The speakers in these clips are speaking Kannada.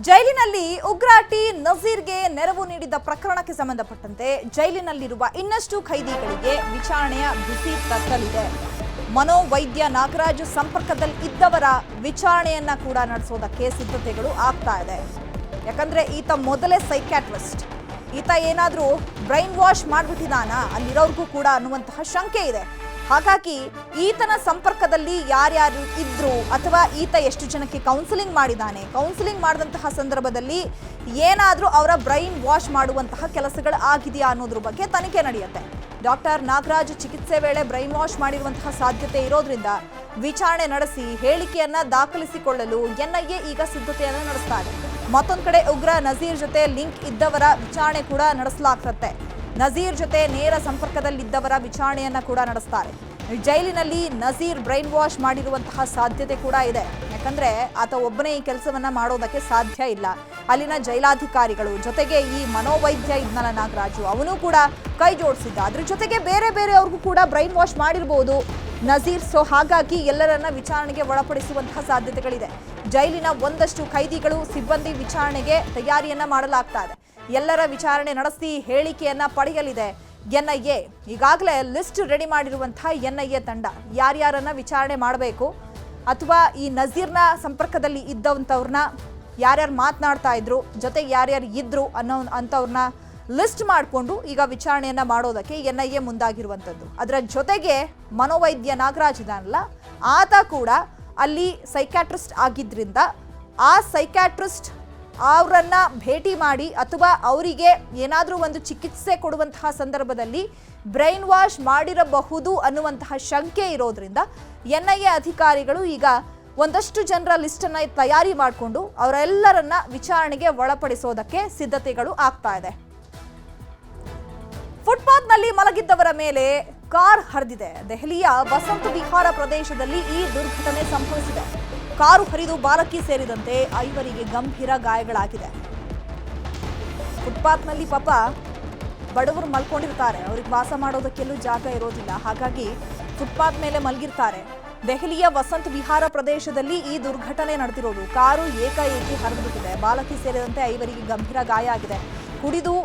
ಜೈಲಿನಲ್ಲಿ ಉಗ್ರಾಟಿ ನಜೀರ್ಗೆ ನೆರವು ನೀಡಿದ ಪ್ರಕರಣಕ್ಕೆ ಸಂಬಂಧಪಟ್ಟಂತೆ ಜೈಲಿನಲ್ಲಿರುವ ಇನ್ನಷ್ಟು ಖೈದಿಗಳಿಗೆ ವಿಚಾರಣೆಯ ಬಿಸಿ ತಟ್ಟಲಿದೆ. ಮನೋವೈದ್ಯ ನಾಗರಾಜ್ ಸಂಪರ್ಕದಲ್ಲಿ ಇದ್ದವರ ವಿಚಾರಣೆಯನ್ನ ಕೂಡ ನಡೆಸೋದಕ್ಕೆ ಸಿದ್ಧತೆಗಳು ಆಗ್ತಾ ಇದೆ. ಯಾಕಂದ್ರೆ ಈತ ಮೊದಲೇ ಸೈಕ್ಯಾಟ್ರಿಸ್ಟ್, ಈತ ಏನಾದರೂ ಬ್ರೈನ್ ವಾಶ್ ಮಾಡಿಬಿಟ್ಟಿದಾನ ಅಲ್ಲಿರೋರ್ಗೂ ಕೂಡ ಅನ್ನುವಂತಹ ಶಂಕೆ ಇದೆ. ಹಾಗಾಗಿ ಈತನ ಸಂಪರ್ಕದಲ್ಲಿ ಯಾರ್ಯಾರು ಇದ್ರು ಅಥವಾ ಈತ ಎಷ್ಟು ಜನಕ್ಕೆ ಕೌನ್ಸಿಲಿಂಗ್ ಮಾಡಿದಾನೆ, ಕೌನ್ಸಿಲಿಂಗ್ ಮಾಡಿದಂತಹ ಸಂದರ್ಭದಲ್ಲಿ ಏನಾದರೂ ಅವರ ಬ್ರೈನ್ ವಾಶ್ ಮಾಡುವಂತಹ ಕೆಲಸಗಳು ಆಗಿದೆಯಾ ಅನ್ನೋದ್ರ ಬಗ್ಗೆ ತನಿಖೆ ನಡೆಯುತ್ತೆ. ಡಾಕ್ಟರ್ ನಾಗರಾಜ್ ಚಿಕಿತ್ಸೆ ವೇಳೆ ಬ್ರೈನ್ ವಾಶ್ ಮಾಡಿರುವಂತಹ ಸಾಧ್ಯತೆ ಇರೋದ್ರಿಂದ ವಿಚಾರಣೆ ನಡೆಸಿ ಹೇಳಿಕೆಯನ್ನ ದಾಖಲಿಸಿಕೊಳ್ಳಲು ಎನ್ಐಎ ಈಗ ಸಿದ್ಧತೆಯನ್ನು ನಡೆಸ್ತಾ ಇದೆ. ಮತ್ತೊಂದು ಕಡೆ ಉಗ್ರ ನಜೀರ್ ಜೊತೆ ಲಿಂಕ್ ಇದ್ದವರ ವಿಚಾರಣೆ ಕೂಡ ನಡೆಸಲಾಗ್ತದೆ. ನಜೀರ್ ಜೊತೆ ನೇರ ಸಂಪರ್ಕದಲ್ಲಿದ್ದವರ ವಿಚಾರಣೆಯನ್ನ ಕೂಡ ನಡೆಸ್ತಾರೆ. ಜೈಲಿನಲ್ಲಿ ನಜೀರ್ ಬ್ರೈನ್ ವಾಶ್ ಮಾಡಿರುವಂತಹ ಸಾಧ್ಯತೆ ಕೂಡ ಇದೆ. ಯಾಕಂದ್ರೆ ಆತ ಒಬ್ಬನೇ ಈ ಕೆಲಸವನ್ನ ಮಾಡೋದಕ್ಕೆ ಸಾಧ್ಯ ಇಲ್ಲ. ಅಲ್ಲಿನ ಜೈಲಾಧಿಕಾರಿಗಳು ಜೊತೆಗೆ ಈ ಮನೋವೈದ್ಯ ಇದ್ನಲ್ಲ ನಾಗರಾಜು, ಅವನು ಕೂಡ ಕೈ ಜೋಡಿಸಿದ್ದ. ಅದ್ರ ಜೊತೆಗೆ ಬೇರೆ ಅವ್ರಿಗೂ ಕೂಡ ಬ್ರೈನ್ ವಾಶ್ ಮಾಡಿರ್ಬೋದು ನಜೀರ್. ಸೊ ಹಾಗಾಗಿ ಎಲ್ಲರನ್ನ ವಿಚಾರಣೆಗೆ ಒಳಪಡಿಸುವಂತಹ ಸಾಧ್ಯತೆಗಳಿದೆ. ಜೈಲಿನ ಒಂದಷ್ಟು ಖೈದಿಗಳು ಸಿಬ್ಬಂದಿ ವಿಚಾರಣೆಗೆ ತಯಾರಿಯನ್ನ ಮಾಡಲಾಗ್ತಾ ಇದೆ. ಎಲ್ಲರ ವಿಚಾರಣೆ ನಡೆಸಿ ಹೇಳಿಕೆಯನ್ನ ಪಡೆಯಲಿದೆ ಎನ್ಐಎ. ಈಗಾಗಲೇ ಲಿಸ್ಟ್ ರೆಡಿ ಮಾಡಿರುವಂತಹ ಎನ್ಐಎ ತಂಡ ಯಾರ್ಯಾರನ್ನ ವಿಚಾರಣೆ ಮಾಡಬೇಕು ಅಥವಾ ಈ ನಜೀರ್ನ ಸಂಪರ್ಕದಲ್ಲಿ ಇದ್ದಂಥವ್ರನ್ನ ಯಾರ್ಯಾರು ಮಾತನಾಡ್ತಾ ಇದ್ರು, ಜೊತೆಗೆ ಯಾರ್ಯಾರು ಇದ್ರು ಅಂಥವ್ರನ್ನ ಲಿಸ್ಟ್ ಮಾಡಿಕೊಂಡು ಈಗ ವಿಚಾರಣೆಯನ್ನ ಮಾಡೋದಕ್ಕೆ ಎನ್ಐಎ ಮುಂದಾಗಿರುವಂಥದ್ದು. ಅದರ ಜೊತೆಗೆ ಮನೋವೈದ್ಯ ನಾಗರಾಜ್ ಇದಾನಲ್ಲ, ಆತ ಕೂಡ ಅಲ್ಲಿ ಸೈಕ್ಯಾಟ್ರಿಸ್ಟ್ ಆಗಿದ್ರಿಂದ ಆ ಸೈಕ್ಯಾಟ್ರಿಸ್ಟ್ ಅವರನ್ನ ಭೇಟಿ ಮಾಡಿ ಅಥವಾ ಅವರಿಗೆ ಏನಾದರೂ ಒಂದು ಚಿಕಿತ್ಸೆ ಕೊಡುವಂತಹ ಸಂದರ್ಭದಲ್ಲಿ ಬ್ರೈನ್ ವಾಶ್ ಮಾಡಿರಬಹುದು ಅನ್ನುವಂತಹ ಶಂಕೆ ಇರೋದ್ರಿಂದ ಎನ್ಐಎ ಅಧಿಕಾರಿಗಳು ಈಗ ಒಂದಷ್ಟು ಜನರ ಲಿಸ್ಟನ್ನು ತಯಾರಿ ಮಾಡಿಕೊಂಡು ಅವರೆಲ್ಲರನ್ನ ವಿಚಾರಣೆಗೆ ಒಳಪಡಿಸೋದಕ್ಕೆ ಸಿದ್ಧತೆಗಳು ಆಗ್ತಾ ಇದೆ. ಫುಟ್ಪಾತ್ನಲ್ಲಿ ಮಲಗಿದ್ದವರ ಮೇಲೆ ಕಾರ್ ಹರಿದಿದೆ. ದೆಹಲಿಯ ವಸಂತ ವಿಹಾರ ಪ್ರದೇಶದಲ್ಲಿ ಈ ದುರ್ಘಟನೆ ಸಂಭವಿಸಿದೆ. ಕಾರು ಹರಿದು ಬಾಲಕಿ ಸೇರಿದಂತೆ 5 ಗಂಭೀರ ಗಾಯಗಳಾಗಿದೆ. ಫುಟ್ಪಾತ್ನಲ್ಲಿ ಪಾಪ ಬಡವರು ಮಲ್ಕೊಂಡಿರ್ತಾರೆ, ಅವ್ರಿಗೆ ವಾಸ ಮಾಡೋದಕ್ಕೆಲ್ಲೂ ಜಾಗ ಇರೋದಿಲ್ಲ. ಹಾಗಾಗಿ ಫುಟ್ಪಾತ್ ಮೇಲೆ ಮಲಗಿರ್ತಾರೆ. ದೆಹಲಿಯ ವಸಂತ ವಿಹಾರ ಪ್ರದೇಶದಲ್ಲಿ ಈ ದುರ್ಘಟನೆ ನಡೆದಿರೋದು. ಕಾರು ಏಕಾಏಕಿ ಹರಿದುಬಿಟ್ಟಿದೆ. ಬಾಲಕಿ ಸೇರಿದಂತೆ 5 ಗಂಭೀರ ಗಾಯ ಆಗಿದೆ. ಕುಡಿದು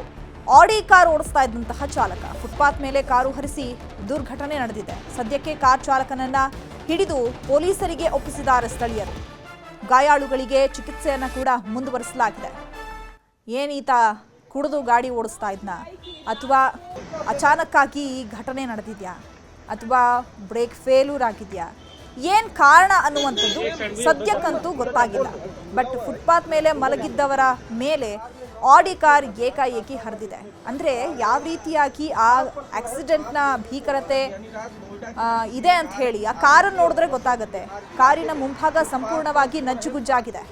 ಆಡಿ ಕಾರ್ ಓಡಿಸ್ತಾ ಇದ್ದಂತಹ ಚಾಲಕ ಫುಟ್ಪಾತ್ ಮೇಲೆ ಕಾರು ಹರಿಸಿ ದುರ್ಘಟನೆ ನಡೆದಿದೆ. ಸದ್ಯಕ್ಕೆ ಕಾರ್ ಚಾಲಕನನ್ನ ಹಿಡಿದು ಪೊಲೀಸರಿಗೆ ಒಪ್ಪಿಸಿದ್ದಾರೆ ಸ್ಥಳೀಯರು. ಗಾಯಾಳುಗಳಿಗೆ ಚಿಕಿತ್ಸೆಯನ್ನ ಕೂಡ ಮುಂದುವರಿಸಲಾಗಿದೆ. ಏನೀತ ಕುಡಿದು ಗಾಡಿ ಓಡಿಸ್ತಾ ಇದ್ನ ಅಥವಾ ಅಚಾನಕ್ಕಾಗಿ ಈ ಘಟನೆ ನಡೆದಿದ್ಯಾ ಅಥವಾ ಬ್ರೇಕ್ ಫೇಲ್ಯೂರ್ ಆಗಿದೆಯಾ, ಏನ್ ಕಾರಣ ಅನ್ನುವಂಥದ್ದು ಸದ್ಯಕ್ಕಂತೂ ಗೊತ್ತಾಗಿಲ್ಲ. ಬಟ್ ಫುಟ್ಪಾತ್ ಮೇಲೆ ಮಲಗಿದ್ದವರ ಮೇಲೆ ಆಡಿ ಕಾರ್ ಏಕಾಏಕಿ ಹರಿದಿದೆ. ಅಂದರೆ ಯಾವ ರೀತಿಯಾಗಿ ಆ ಆಕ್ಸಿಡೆಂಟ್ನ ಭೀಕರತೆ ಇದೆ ಅಂತ ಹೇಳಿ ಆ ಕಾರನ್ನು ನೋಡಿದ್ರೆ ಗೊತ್ತಾಗುತ್ತೆ. ಕಾರಿನ ಮುಂಭಾಗ ಸಂಪೂರ್ಣವಾಗಿ ನಜ್ಜುಗುಜ್ಜಾಗಿದೆ.